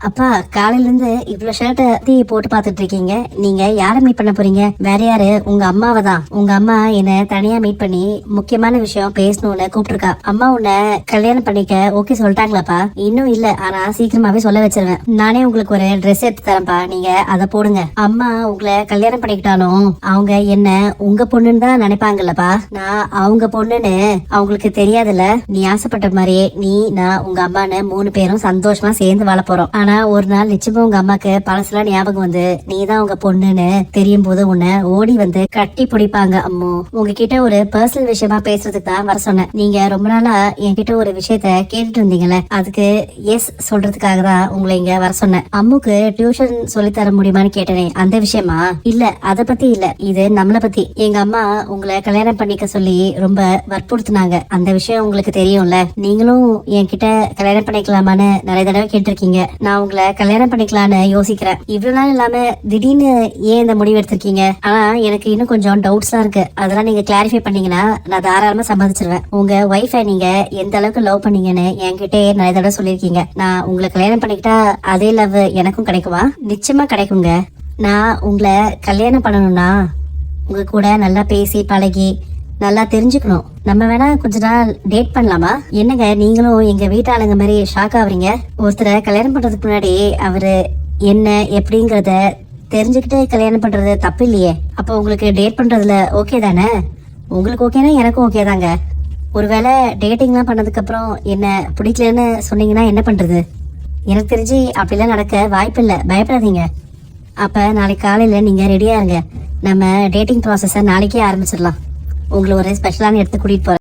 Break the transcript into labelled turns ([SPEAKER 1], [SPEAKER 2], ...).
[SPEAKER 1] அப்பா காலையில இருந்து இவ்வளவு ஷர்ட்டை போட்டு பாத்துட்டு இருக்கீங்க. நீங்க யார மீட் பண்ண போறீங்க? வேற யாரு? உங்க அம்மாவை தான். உங்க அம்மா என்ன தனியா மீட் பண்ணி முக்கியமான விஷயம் பேசணும்னு கூப்பிட்டுருக்கா. அம்மா உன்னை கல்யாணம் பண்ணிக்க ஓகே சொல்லிட்டாங்களாப்பா? இன்னும் இல்ல, ஆனா சீக்கிரமாவே சொல்ல வச்சிருவேன். நானே உங்களுக்கு ஒரு ட்ரெஸ் எடுத்து தரேன்ப்பா, நீங்க அதை போடுங்க. அம்மா உங்களை கல்யாணம் பண்ணிக்கிட்டாலும் அவங்க என்ன உங்க பொண்ணுன்னு தான் நினைப்பாங்கல்லப்பா. நான் அவங்க பொண்ணுன்னு அவங்களுக்கு தெரியாதுல்ல. நீ ஆசைப்பட்ட மாதிரியே நீ நான் உங்க அம்மான்னு 3 பேரும் சந்தோஷமா சேர்ந்து வாழ போறோம். ஆனா ஒரு நாள் நிச்சயமா உங்க அம்மாக்கு பழசுலாம் ஞாபகம் வந்து நீதான் உங்க பொண்ணுன்னு தெரியும் போது உன்னை ஓடி வந்து கட்டி பிடிப்பாங்க. அம்மோ, உங்ககிட்ட ஒரு பர்சனல் விஷயமா பேசுறதுக்கு தான் வர சொன்னேன். நீங்க ரொம்ப நாளா என்கிட்ட ஒரு விஷயத்த கேட்டுட்டு இருந்தீங்கல்ல, அதுக்கு எஸ் சொல்றதுக்காக தான் உங்களை இங்க வர சொன்னேன். அம்முக்கு டியூஷன் சொல்லி தர முடியுமான்னு கேட்டனே, அந்த விஷயமா? இல்ல, அத பத்தி இல்ல, இது நம்மள பத்தி. எங்க அம்மா உங்களை கல்யாணம் பண்ணிக்க சொல்லி ரொம்ப வற்புறுத்தினாங்க. அந்த விஷயம் உங்களுக்கு தெரியும்ல. நீங்களும் என்கிட்ட கல்யாணம் பண்ணிக்கலாமான்னு நிறைய தடவை கேட்டிருக்கீங்க. நான் உங்களை கல்யாணம் பண்ணிக்கலான்னு யோசிக்கிறேன். இவ்வளவு நாள் இல்லாம திடீர்னு ஏன் இந்த முடிவு எடுத்திருக்கீங்க? ஆனா எனக்கு இன்னும் கொஞ்சம் டவுட்ஸ்லாம் இருக்கு. அதெல்லாம் நீங்க கிளாரிஃபை பண்ணீங்கன்னா நான் தாராளமா சம்மதிச்சிருவேன். உங்க ஒய்ஃபை நீங்க எந்த அளவுக்கு லவ் பண்ணீங்கன்னு என்கிட்ட நிறைய தடவை சொல்லியிருக்கீங்க. நான் உங்களை கல்யாணம் பண்ணிக்கிட்டா அதே லவ் எனக்கும் கிடைக்குமா? நிச்சயமா கிடைக்குங்க. நான் உங்களை கல்யாணம் பண்ணணும்னா உங்க கூட நல்லா பேசி பழகி நல்லா தெரிஞ்சுக்கணும். நம்ம வேணா கொஞ்ச நாள் டேட் பண்ணலாமா? என்னங்க நீங்களும் எங்க வீட்டாளுங்க மாதிரி ஷாக் ஆகுறீங்க? ஒருத்தரை கல்யாணம் பண்றதுக்கு முன்னாடி அவரு என்ன எப்படிங்கறத தெரிஞ்சுக்கிட்டு கல்யாணம் பண்றது தப்பு இல்லையே. அப்போ உங்களுக்கு டேட் பண்றதுல ஓகே தானே? உங்களுக்கு ஓகேனா எனக்கும் ஓகே தாங்க. ஒருவேளை டேட்டிங்லாம் பண்ணதுக்கு அப்புறம் என்ன பிடிக்கலன்னு சொன்னீங்கன்னா என்ன பண்றது? எனக்கு தெரிஞ்சு அப்படிலாம் நடக்க வாய்ப்பு இல்லை. பயப்படாதீங்க. அப்ப நாளைக்கு காலையில நீங்க ரெடியா இருங்க. நம்ம டேட்டிங் ப்ராசஸ நாளைக்கே ஆரம்பிச்சிடலாம். உங்களை ஒரு ஸ்பெஷலான இடத்துக்கு கூட்டிட்டு போறேன்.